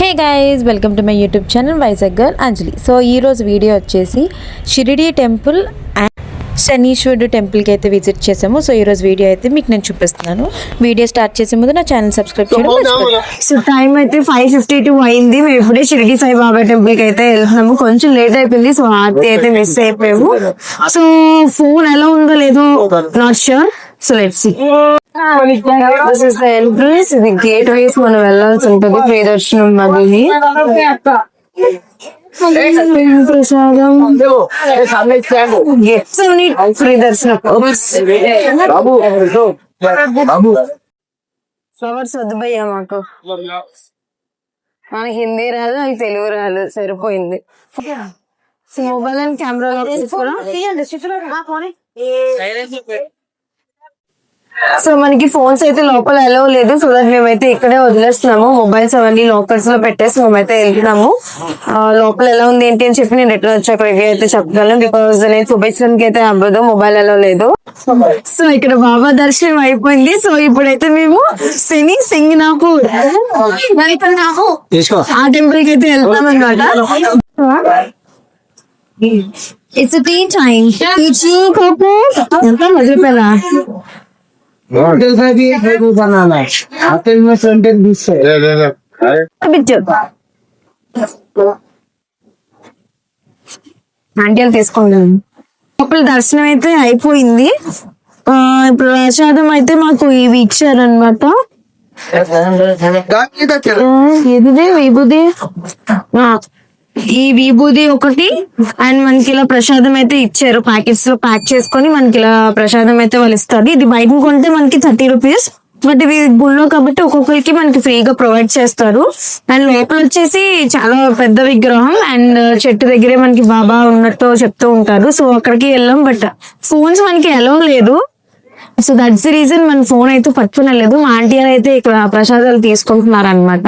Hey guys, welcome to my YouTube channel Vizag girl Anjali. So ఈరోజు video వచ్చేసి Shirdi temple and శనీశ్వరుడు టెంపుల్కి అయితే విజిట్ చేసాము. సో ఈరోజు వీడియో అయితే మీకు నేను చూపిస్తున్నాను. వీడియో స్టార్ట్ చేసే ముందు నా ఛానల్ సబ్స్క్రైబ్ చేయండి. సో టైం అయితే 5:52 అయింది. మేము ఇప్పుడే షిరిడి సాయిబాబా టెంపుల్ కి అయితే వెళ్తున్నాము. కొంచెం లేట్ అయిపోయింది, సో ఆర్తి అయితే మిస్ అయిపోయాము. సో ఫోన్ ఎలా ఉందో లేదో not sure. So let's see. This is the entrance. ఇది గేట్ వైస్ మనం వెళ్ళాల్సి ఉంటుంది. ఫ్రీ దర్శనం మధ్యది ప్రసాదం ఫ్రీ దర్శనం. ఫ్లవర్స్ వద్దు భయ్యా, మాకు మనకి హిందీ రాదు, అది తెలుగు రాదు, సరిపోయింది. మొబైల్ అండ్ కెమెరాలో సో మనకి ఫోన్స్ అయితే లోపల అలౌ లేదు. సో దట్ మేమైతే ఇక్కడే వదిలేస్తున్నాము. మొబైల్స్ అవన్నీ లాకర్స్ లో పెట్టేసి మేమైతే వెళ్తున్నాము. లోపల ఎలా ఉంది ఏంటి అని చెప్పి నేను ఎట్లా వచ్చాక రివ్యూ అయితే చెప్పగలను. బికాస్ నేను చూపించడానికి అయితే అవ్వదు, మొబైల్ అలౌ లేదు. సో ఇక్కడ బాబా దర్శనం అయిపోయింది. సో ఇప్పుడైతే మేము శని సింగనాపూర్ ఆ టెంపుల్ కి అయితే వెళ్తాం అనమాట. It's tea time. ఎంత మధ్యపేదా ఆంటీలు తీసుకోండి. లోపల దర్శనం అయితే అయిపోయింది. ప్రసాదం అయితే మాకు ఇవి ఇచ్చారనమాట. ఇది విభూది, ఈ విభూది ఒకటి అండ్ మనకి ఇలా ప్రసాదం అయితే ఇచ్చారు. ప్యాకెట్స్ లో ప్యాక్ చేసుకొని మనకి ఇలా ప్రసాదం అయితే వాళ్ళు ఇస్తారు. ఇది బయట కొంటే మనకి 30 రూపీస్, బట్ ఇవి గుళ్ళో కాబట్టి ఒక్కొక్కరికి మనకి ఫ్రీగా ప్రొవైడ్ చేస్తారు. అండ్ లోపల వచ్చేసి చాలా పెద్ద విగ్రహం అండ్ చెట్టు దగ్గరే మనకి బాబా ఉన్నట్టు చెప్తూ ఉంటారు. సో అక్కడికి వెళ్ళాం, బట్ ఫోన్స్ మనకి ఎలో లేదు. సో దట్స్ ది రీజన్ మన ఫోన్ అయితే పట్టుకుని వెళ్ళలేదు. మా ఆంటీ అయితే ఇక్కడ ప్రసాదాలు తీసుకుంటున్నారు అనమాట.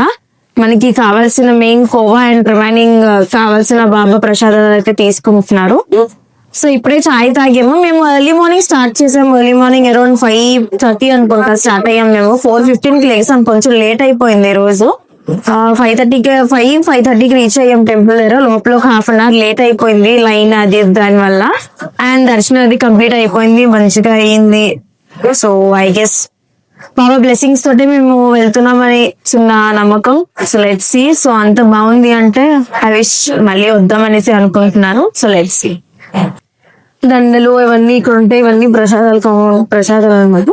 మనకి కావాల్సిన మెయిన్ కోవా అండ్ రిమైనింగ్ కావాల్సిన బాబా ప్రసాదాలు అయితే తీసుకుంటున్నారు. సో ఇప్పుడే చాయ్ తాగాము. మేము ఎర్లీ మార్నింగ్ స్టార్ట్ చేసాము. ఎర్లీ మార్నింగ్ అరౌండ్ 5:30 అనుకుంటా స్టార్ట్ అయ్యాము. మేము 4:15 లేసాం. కొంచెం లేట్ అయిపోయింది ఈ రోజు. 5:30కి రీచ్ అయ్యాం టెంపుల్ దగ్గర. లోపల ఒక హాఫ్ అన్ అవర్ లేట్ అయిపోయింది, లైన్ అది దాని వల్ల. అండ్ దర్శనం అది కంప్లీట్ అయిపోయింది, మంచిగా అయ్యింది. So I guess Baba blessings తోటి మేము వెళ్తున్నామని చిన్న నమ్మకం. So let's see. సో అంత బాగుంది అంటే ఐ విష్ మళ్ళీ వద్దామనేసి అనుకుంటున్నాను. So let's see. దండలు ఇవన్నీ ఇక్కడ ఉంటాయి, ఇవన్నీ ప్రసాదాలు అనమాట.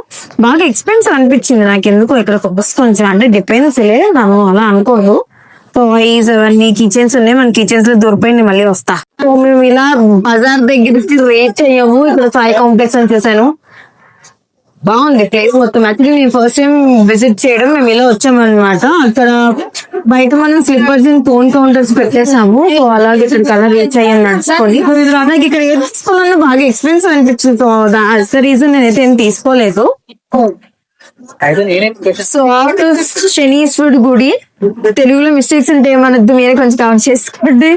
బాగా ఎక్స్పెన్సివ్ అనిపించింది నాకు ఎందుకు. ఇక్కడ కొంచెం అంటే డిపెండ్స్ లేదు, అలా అనుకోదు. టాయ్స్ అవన్నీ కిచెన్స్ ఉన్నాయి, మన కిచెన్స్ లో దొరికిపోయింది. మళ్ళీ వస్తా. సో మేము ఇలా బజార్ దగ్గరికి రీచ్ అయ్యాము. ఇక్కడ సాయి కాంప్లెక్స్ అని చూసాను, బాగుంది ప్లేస్ మొత్తం. యాక్చువల్లీ నేను ఫస్ట్ టైం విజిట్ చేయడం. మేము ఇలా వచ్చామన్నమాట. అక్కడ బయట మనం స్లిప్పర్స్ అండ్ ఫోన్ కౌంటర్స్ పెట్టేసాము. సో అలాగే ఇక్కడ కలర్ రీచ్ అయ్యాను నడుచుకొని. నాకు ఇక్కడ ఏం తీసుకోవాలన్నా బాగా ఎక్స్పెన్సివ్ అనిపించింది. సో దాట్స్ ద రీజన్ నేనైతే ఏం తీసుకోలేదు. సో ఆఫ్టర్ శనీశ్వరుడు గుడి, తెలుగులో మిస్టేక్స్ ఉంటే ఏమనద్దు, మీరే కొంచెం కవర్ చేసుకోండి.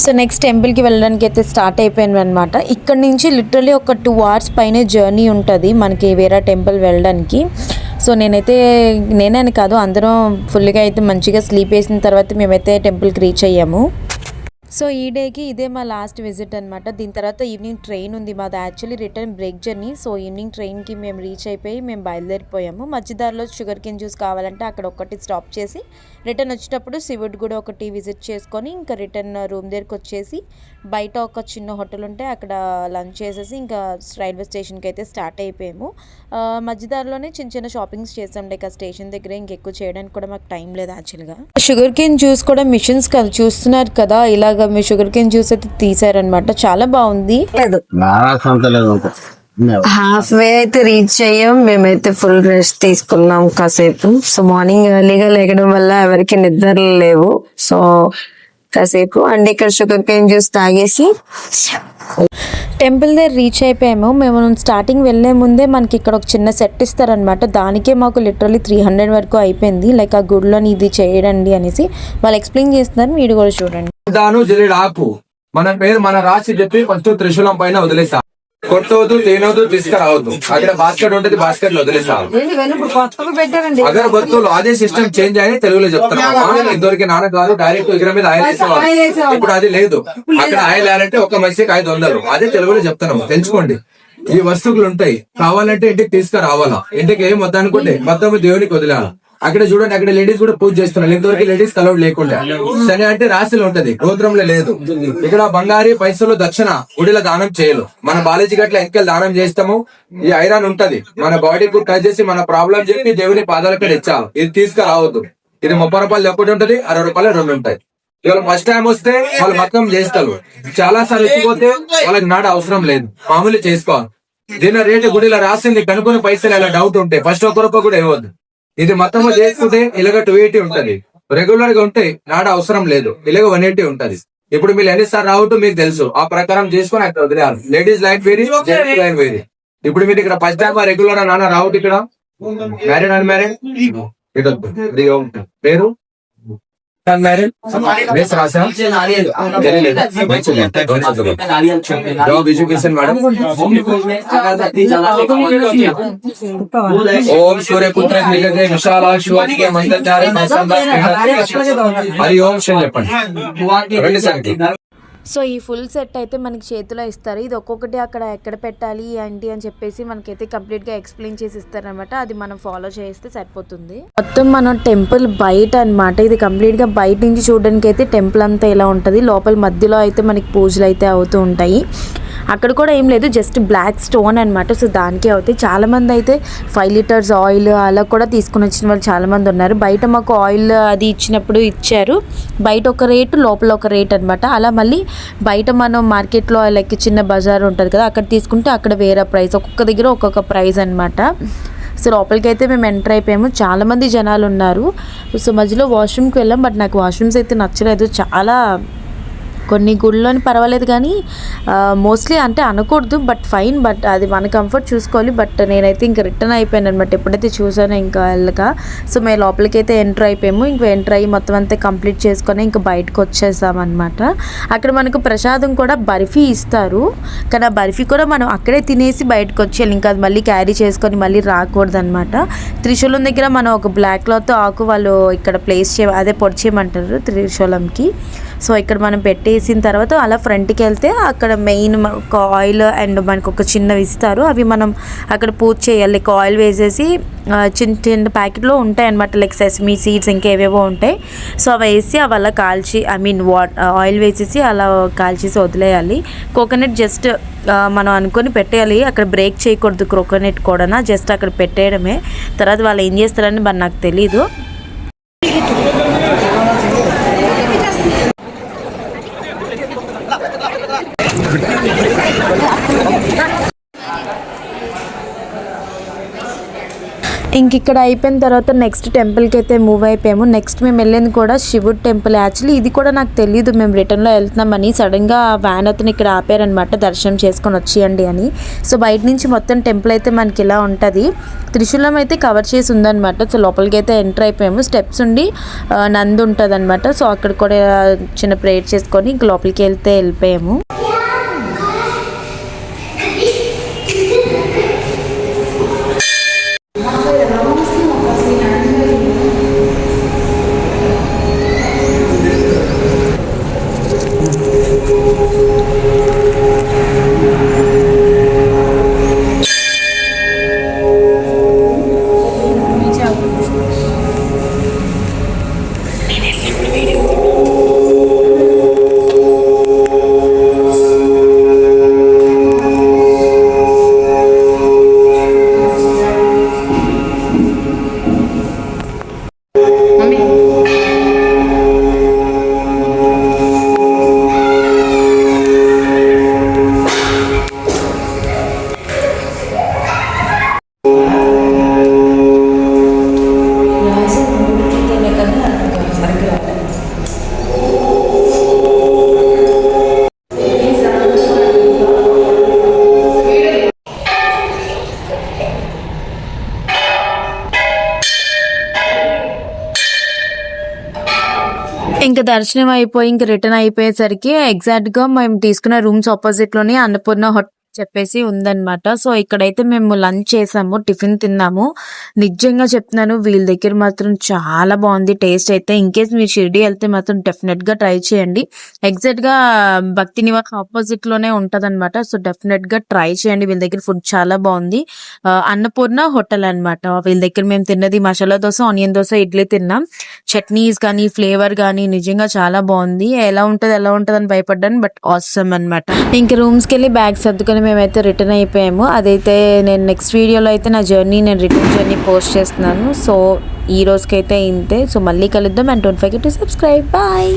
సో నెక్స్ట్ టెంపుల్కి వెళ్ళడానికి అయితే స్టార్ట్ అయిపోయాను అనమాట. ఇక్కడ నుంచి లిటరలీ ఒక 2 hours పైనే జర్నీ ఉంటుంది మనకి వేరే టెంపుల్ వెళ్ళడానికి. సో నేనే కాదు, అందరం ఫుల్గా అయితే మంచిగా స్లీప్ వేసిన తర్వాత మేమైతే టెంపుల్కి రీచ్ అయ్యాము. సో ఈ డేకి ఇదే మా లాస్ట్ విజిట్ అనమాట. దీని తర్వాత ఈవినింగ్ ట్రైన్ ఉంది మాది. Actually return break journey. So evening ట్రైన్కి మేము రీచ్ అయిపోయి మేము బయలుదేరిపోయాము. మధ్యదారిలో షుగర్ కేన్ జ్యూస్ కావాలంటే అక్కడ ఒకటి స్టాప్ చేసి రిటర్న్ వచ్చేటప్పుడు శివుడు కూడా ఒకటి విజిట్ చేసుకొని ఇంకా రిటర్న్ రూమ్ దగ్గరికి వచ్చేసి బయట ఒక చిన్న హోటల్ ఉంటే అక్కడ లంచ్ చేసేసి ఇంకా రైల్వే స్టేషన్కి అయితే స్టార్ట్ అయిపోయాము. మధ్యదారిలోనే చిన్న చిన్న షాపింగ్స్ చేసాం. లైక్ ఆ స్టేషన్ దగ్గర ఇంకెక్కువ చేయడానికి కూడా మాకు టైం లేదు యాక్చువల్గా. షుగర్ కేన్ జ్యూస్ కూడా మిషన్స్ కదా చూస్తున్నారు కదా, ఇలాగ మీ షుగర్ కేన్ జ్యూస్ అయితే తీసారనమాట. చాలా బాగుంది. హాఫ్ వే అయితే రీచ్ అయ్యాం. మేమైతే ఫుల్ రెస్ట్ తీసుకున్నాం కాసేపు. సో మార్నింగ్ ఎర్లీగా లేకడం వల్ల ఎవరికి నిద్రలు లేవు. సో కాసేపు అండ్ ఇక్కడ షుగర్ కేన్ జ్యూస్ తాగేసి టెంపుల్ దగ్గర రీచ్ అయిపోయాము. మేము స్టార్టింగ్ వెళ్లే ముందే మనకి ఇక్కడ ఒక చిన్న సెట్ ఇస్తారనమాట. దానికే మాకు లిటరలీ 300 వరకు అయిపోయింది. లైక్ ఆ గుడిలోని ఇది చేయడండి అనేసి వాళ్ళు ఎక్స్ప్లెయిన్ చేస్తున్నారు, మీరు కూడా చూడండి. మన పేరు మన రాసి చెప్పి ఫస్ట్ త్రిశూలం పైన వదిలేస్తా. కొట్టవద్దు, తేనవద్దు, తీసుకురావద్దు. అక్కడ బాస్కెట్ ఉంటుంది, బాస్కెట్ లో వదిలేసాను. అగరబత్తులు అదే సిస్టమ్ చేంజ్ అయ్యి తెలుగులో చెప్తున్నాను. ఇద్దరికి నాన్న కాదు, డైరెక్ట్ విగ్రహం మీద ఆయిల్ వేసేవాళ్ళు. ఇప్పుడు అది లేదు. అక్కడ ఆయిల్ వేయాలంటే ఒక మనిషికి 500. అదే తెలుగులో చెప్తున్నాము, తెలుసుకోండి. ఈ వస్తువులు ఉంటాయి, కావాలంటే ఇంటికి తీసుకురావాలా. ఇంటికి ఏం వద్దనుకుంటే మొత్తం దేవునికి వదిలేయాలి. అక్కడ చూడండి, అక్కడ లేడీస్ కూడా పూజ చేస్తున్నారు. ఇంతవరకు లేడీస్ కలవడం లేకుండా. శని అంటే రాశిలో ఉంటది, గోత్రంలో లేదు. ఇక్కడ బంగారీ పైసలు దక్షిణ గుడిలో దానం చేయలు. మన బాలాజీ గట్ల ఎంకెళ్ళి దానం చేస్తాము. ఈ ఐరన్ ఉంటది, మన బాడీకి టచ్ చేసి మన ప్రాబ్లం చెప్పి దేవుని పాదాలకి తెచ్చాము. ఇది తీసుకురావద్దు. ఇది 30 రూపాయలు ఒకటి ఉంటది, 60 రూపాయలు 2 ఉంటాయి. ఇవాళ ఫస్ట్ టైం వస్తే వాళ్ళు మొత్తం చేస్తారు. చాలా సార్లు వచ్చిపోతే వాళ్ళకి నాడ అవసరం లేదు, మామూలు చేసుకోవాలి. దీని రేటు గుడిలో రాసింది కనుక్కుని పైసలు ఎలా డౌట్ ఉంటే ఫస్ట్ 1 రూపాయి కూడా ఇవ్వద్దు. ఇది మొత్తం చేసుకుంటే ఇలాగ 280 ఉంటది. రెగ్యులర్ గా ఉంటే నాడ అవసరం లేదు, ఇలాగ 180 ఉంటది. ఇప్పుడు మీరు ఎన్నిసార్లు రావటం మీకు తెలుసు, ఆ ప్రకారం చేసుకుని అక్కడ వదిలేయాలి. లేడీస్ లైన్ వేరి, జెంట్స్ లైన్ వేరి. ఇప్పుడు మీరు ఇక్కడ ఫస్ట్ టైం రెగ్యులర్ నాన్న రావట్ ఇక్కడ మ్యారీడ్ అన్ మ్యారీడ్ పేరు మ్యారీడ్ రేస్ రాసా జాబ్ ఎడ్యుకేషన్ మేడం. ఓం సూర్యపుత్ర విశాలాక్షి మంత్రచారి హరి ఓం శ్రీ చెప్పండి. 2 సెకండ్. సో ఈ ఫుల్ సెట్ అయితే మనకి చేతిలో ఇస్తారు. ఇది ఒక్కొక్కటి అక్కడ ఎక్కడ పెట్టాలి ఏంటి అని చెప్పేసి మనకైతే కంప్లీట్గా ఎక్స్ప్లెయిన్ చేసి ఇస్తారనమాట. అది మనం ఫాలో చేస్తే సరిపోతుంది. మొత్తం మనం టెంపుల్ బయట అనమాట. ఇది కంప్లీట్గా బయట నుంచి చూడడానికి అయితే టెంపుల్ అంతా ఇలా ఉంటుంది. లోపల మధ్యలో అయితే మనకి పూజలు అయితే అవుతూ ఉంటాయి. అక్కడ కూడా ఏం లేదు, జస్ట్ బ్లాక్ స్టోన్ అనమాట. సో దానికే అవుతాయి. చాలామంది అయితే 5 లీటర్స్ ఆయిల్ అలా కూడా తీసుకుని వచ్చిన వాళ్ళు చాలామంది ఉన్నారు. బయట మాకు ఆయిల్ అది ఇచ్చినప్పుడు ఇచ్చారు. బయట ఒక రేటు, లోపల ఒక రేట్ అనమాట. అలా మళ్ళీ బయట మనం మార్కెట్లో లైక్ చిన్న బజార్ ఉంటుంది కదా, అక్కడ తీసుకుంటే అక్కడ వేరే ప్రైస్, ఒక్కొక్క దగ్గర ఒక్కొక్క ప్రైస్ అనమాట. సో లోపలికి అయితే మేము ఎంటర్ అయిపోయాము. చాలామంది జనాలు ఉన్నారు. సో మధ్యలో వాష్రూమ్కి వెళ్ళాం, బట్ నాకు వాష్రూమ్స్ అయితే నచ్చలేదు. చాలా కొన్ని గుళ్ళని పర్వాలేదు కానీ మోస్ట్లీ అంటే అనకూడదు, బట్ ఫైన్, బట్ అది మన కంఫర్ట్ చూసుకోవాలి. బట్ నేనైతే ఇంకా రిటర్న్ అయిపోయాను అనమాట ఎప్పుడైతే చూసానో ఇంకా వెళ్ళక. సో మేము లోపలికి అయితే ఎంటర్ అయిపోయాము. ఇంకా ఎంటర్ అయ్యి మొత్తం అంతా కంప్లీట్ చేసుకొని ఇంకా బయటకు వచ్చేసామన్నమాట. అక్కడ మనకు ప్రసాదం కూడా బర్ఫీ ఇస్తారు, కానీ ఆ బర్ఫీ కూడా మనం అక్కడే తినేసి బయటకు వచ్చేయాలి. ఇంకా అది మళ్ళీ క్యారీ చేసుకొని మళ్ళీ రాకూడదు అనమాట. త్రిశూలం దగ్గర మనం ఒక బ్లాక్ క్లాత్ ఆకు వాళ్ళు ఇక్కడ ప్లేస్ అదే పొడి చేయమంటారు త్రిశూలంకి. సో ఇక్కడ మనం పెట్టేసిన తర్వాత అలా ఫ్రంట్కి వెళ్తే అక్కడ మెయిన్ ఒక ఆయిల్ అండ్ మనకు ఒక చిన్నవి ఇస్తారు. అవి మనం అక్కడ పూజ చేయాలి. లైక్ ఆయిల్ వేసేసి చిన్న చిన్న ప్యాకెట్లో ఉంటాయి అనమాట, లైక్ సెసమీ సీడ్స్ ఇంకేవేవో ఉంటాయి. సో అవి వేసి అవి అలా కాల్చి ఆయిల్ వేసేసి అలా కాల్చేసి వదిలేయాలి. కోకోనట్ జస్ట్ మనం అనుకొని పెట్టేయాలి, అక్కడ బ్రేక్ చేయకూడదు. కోకోనట్ కూడా జస్ట్ అక్కడ పెట్టేయడమే. తర్వాత వాళ్ళు ఏం చేస్తారని మరి నాకు తెలీదు. ఇంక ఇక్కడ అయిపోయిన తర్వాత నెక్స్ట్ టెంపుల్కి అయితే మూవ్ అయిపోయాము. నెక్స్ట్ మేము వెళ్ళింది కూడా శివుడు టెంపుల్. యాక్చువల్లీ ఇది కూడా నాకు తెలియదు, మేము రిటర్న్లో వెళ్తున్నామని. సడన్గా వ్యాన్ అతను ఇక్కడ ఆపారనమాట, దర్శనం చేసుకొని వచ్చేయండి అని. సో బయట నుంచి మొత్తం టెంపుల్ అయితే మనకి ఇలా ఉంటుంది. త్రిశూలం అయితే కవర్ చేసి ఉందన్నమాట. సో లోపలికి అయితే ఎంటర్ అయిపోయాము. స్టెప్స్ ఉండి నంది ఉంటుంది అనమాట. సో అక్కడ కూడా చిన్న ప్రేయర్ చేసుకొని ఇంక లోపలికి వెళ్ళిపోయాము. ఇంకా దర్శనం అయిపోయి ఇంక రిటర్న్ అయిపోయేసరికి ఎగ్జాక్ట్గా మేము తీసుకున్న రూమ్స్ ఆపోజిట్లోనే అన్నపూర్ణ చెప్పేసి ఉందన్నమాట. సో ఇక్కడైతే మేము లంచ్ చేసాము, టిఫిన్ తిన్నాము. నిజంగా చెప్తున్నాను, వీళ్ళ దగ్గర మాత్రం చాలా బాగుంది టేస్ట్ అయితే. ఇన్ కేస్ మీరు షిరిడి వెళ్తే మాత్రం డెఫినెట్ గా ట్రై చేయండి. ఎగ్జాక్ట్ గా భక్తి నివాస్ ఆపోజిట్ లోనే ఉంటదన్నమాట. సో డెఫినెట్ గా ట్రై చేయండి, వీళ్ళ దగ్గర ఫుడ్ చాలా బాగుంది. అన్నపూర్ణ హోటల్ అన్నమాట. వీళ్ళ దగ్గర మేము తిన్నది మసాలా దోశ, ఆనియన్ దోశ, ఇడ్లీ తిన్నాం. చట్నీస్ కానీ ఫ్లేవర్ కానీ నిజంగా చాలా బాగుంది. ఎలా ఉంటది అని భయపడ్డాను, బట్ ఆసమ్ అన్నమాట. ఇంక రూమ్స్కి వెళ్ళి బ్యాగ్ సర్దుకొని మేమైతే రిటర్న్ అయిపోయాము. అదైతే నేను నెక్స్ట్ వీడియోలో అయితే నా రిటర్న్ జర్నీ పోస్ట్ చేస్తున్నాను. సో ఈ రోజుకైతే ఇంతే. సో మళ్ళీ కలుద్దాం. And don't forget to subscribe. Bye.